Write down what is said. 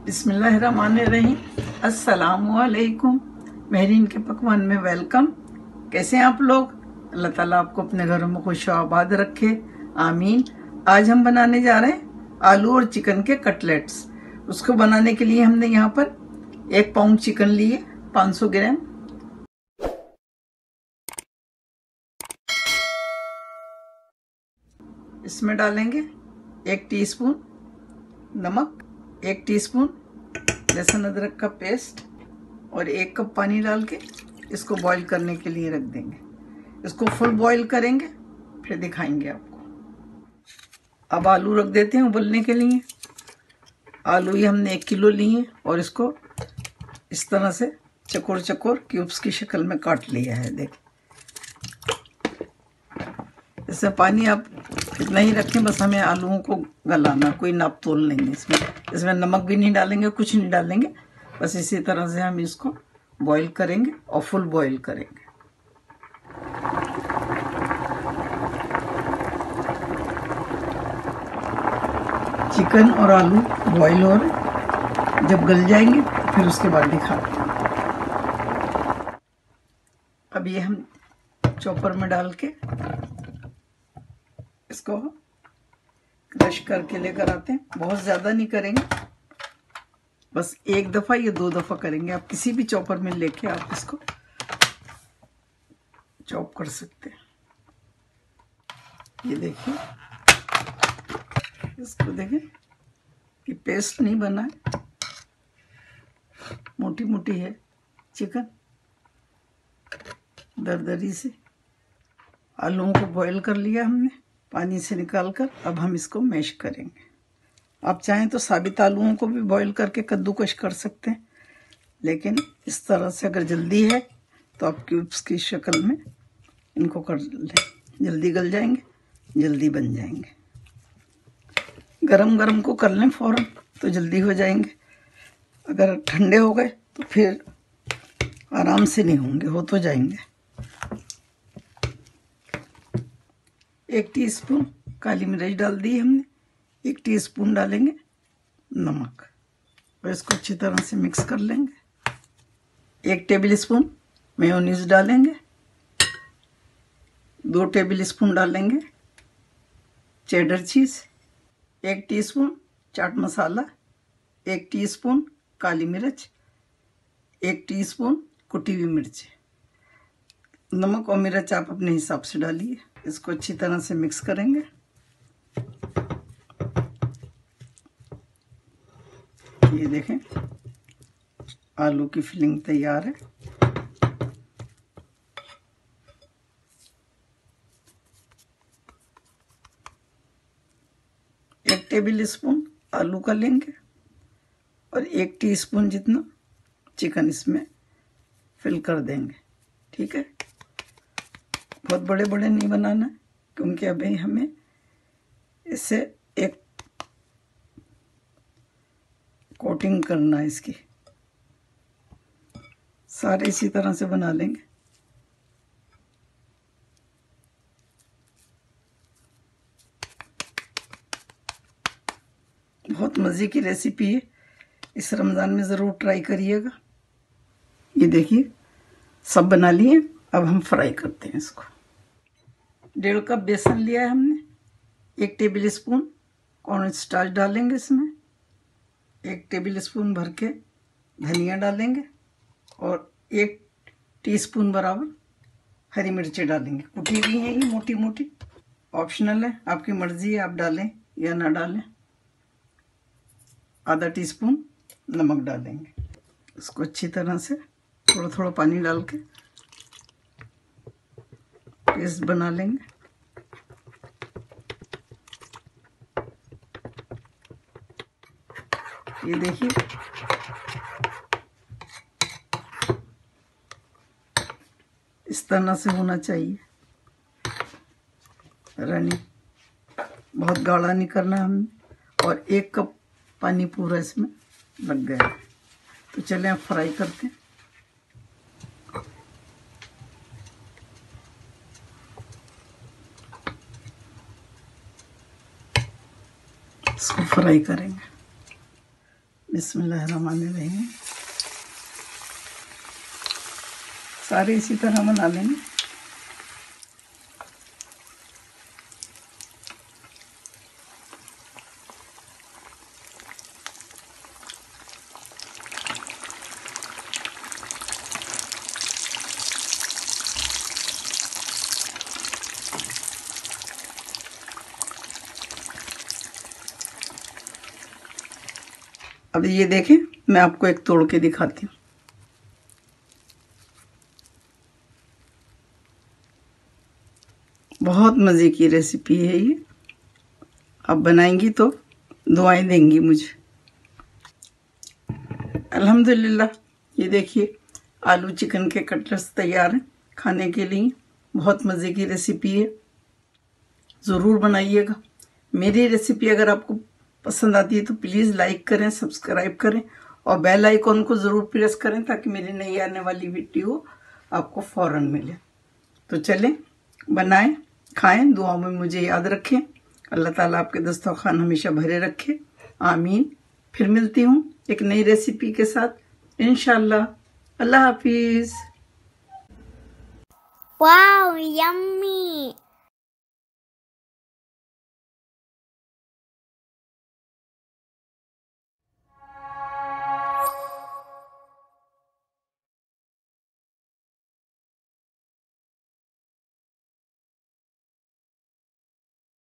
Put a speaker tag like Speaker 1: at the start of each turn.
Speaker 1: बिस्मिल्लाहिर्रहमानिर्रहीम। अस्सलामुअलैकुम। महरीन के पकवान में वेलकम। कैसे हैं आप लोग? अल्लाह ताला आपको अपने घरों में खुश आबाद रखे, आमीन। आज हम बनाने जा रहे हैं आलू और चिकन के कटलेट्स। उसको बनाने के लिए हमने यहाँ पर 1 पाउंड चिकन लिए, 500 ग्राम। इसमें डालेंगे 1 टीस्पून नमक, 1 टीस्पून लहसुन अदरक का पेस्ट और 1 कप पानी डाल के इसको बॉईल करने के लिए रख देंगे। इसको फुल बॉईल करेंगे, फिर दिखाएंगे आपको। अब आलू रख देते हैं उबलने के लिए। आलू ही हमने 1 किलो लिए और इसको इस तरह से चकोर चकोर क्यूब्स की शक्ल में काट लिया है। देखिए, इसमें पानी आप कितना ही रखें, बस हमें आलूओं को गलाना, कोई नाप तोल नहीं है इसमें नमक भी नहीं डालेंगे, कुछ नहीं डालेंगे। बस इसी तरह से हम इसको बॉईल करेंगे और फुल बॉईल करेंगे। चिकन और आलू बॉईल हो रहे, जब गल जाएंगे फिर उसके बाद दिखाते हैं। अब ये हम चॉपर में डाल के इसको क्रश करके लेकर आते हैं। बहुत ज़्यादा नहीं करेंगे, बस 1 दफ़ा या 2 दफ़ा करेंगे। आप किसी भी चॉपर में लेके आप इसको चॉप कर सकते हैं। ये देखिए, इसको देखें कि पेस्ट नहीं बना है, मोटी मोटी है चिकन, दरदरी से। आलूओं को बॉईल कर लिया हमने पानी से निकालकर। अब हम इसको मैश करेंगे। आप चाहें तो साबित आलूओं को भी बॉईल करके कद्दूकश कर सकते हैं, लेकिन इस तरह से अगर जल्दी है तो आप क्यूब्स की शक्ल में इनको कर लें, जल्दी गल जाएंगे, जल्दी बन जाएंगे। गरम गरम को कर लें फ़ौरन तो जल्दी हो जाएंगे। अगर ठंडे हो गए तो फिर आराम से नहीं होंगे, हो तो जाएंगे। 1 टीस्पून काली मिर्च डाल दी हमने, 1 टीस्पून डालेंगे नमक और इसको अच्छी तरह से मिक्स कर लेंगे। 1 टेबल स्पून मेयोनीज डालेंगे, 2 टेबल स्पून डालेंगे चेडर चीज़, 1 टीस्पून चाट मसाला, 1 टीस्पून काली मिर्च, 1 टीस्पून कुटी हुई मिर्च। नमक और मिर्च आप अपने हिसाब से डालिए। इसको अच्छी तरह से मिक्स करेंगे। ये देखें, आलू की फिलिंग तैयार है। एक टेबल स्पून आलू का लेंगे और 1 टीस्पून जितना चिकन इसमें फिल कर देंगे। ठीक है, बहुत बड़े बड़े नहीं बनाना, क्योंकि अभी हमें इससे एक कोटिंग करना है इसकी। सारे इसी तरह से बना लेंगे। बहुत मज़े की रेसिपी है, इस रमज़ान में ज़रूर ट्राई करिएगा। ये देखिए, सब बना लिए। अब हम फ्राई करते हैं इसको। 1.5 कप बेसन लिया है हमने, 1 टेबल स्पून कॉर्न स्टार्च डालेंगे इसमें, 1 टेबल स्पून भर के धनिया डालेंगे और 1 टीस्पून बराबर हरी मिर्ची डालेंगे। कुटी हुई है ये मोटी मोटी, ऑप्शनल है, आपकी मर्जी है, आप डालें या ना डालें। आधा टीस्पून नमक डालेंगे। इसको अच्छी तरह से थोड़ा थोड़ा पानी डाल के पेस्ट बना लेंगे। ये देखिए, इस तरह से होना चाहिए। रनी बहुत गाढ़ा नहीं करना हमने, और 1 कप पानी पूरा इसमें लग गया है। तो चलें अब फ्राई करते हैं। इसको फ्राई करेंगे। बिस्मिल्लाहिर्रहमानिर्रहीम। सारे इसी तरह बना लेंगे। अब ये देखें, मैं आपको एक तोड़ के दिखाती हूँ। बहुत मज़े की रेसिपी है ये। आप बनाएंगी तो दुआएं देंगी मुझे। अल्हम्दुलिल्लाह, ये देखिए आलू चिकन के कटलेट्स तैयार हैं खाने के लिए। बहुत मज़े की रेसिपी है, ज़रूर बनाइएगा। मेरी रेसिपी अगर आपको पसंद आती है तो प्लीज़ लाइक करें, सब्सक्राइब करें और बेल आइकॉन को ज़रूर प्रेस करें ताकि मेरी नई आने वाली वीडियो आपको फ़ौरन मिले। तो चलें, बनाएं, खाएं, दुआओं में मुझे याद रखें। अल्लाह ताला आपके दस्तरखान हमेशा भरे रखे, आमीन। फिर मिलती हूँ एक नई रेसिपी के साथ इंशाल्लाह। अल्लाह हाफिज़।
Speaker 2: Wow, yummy!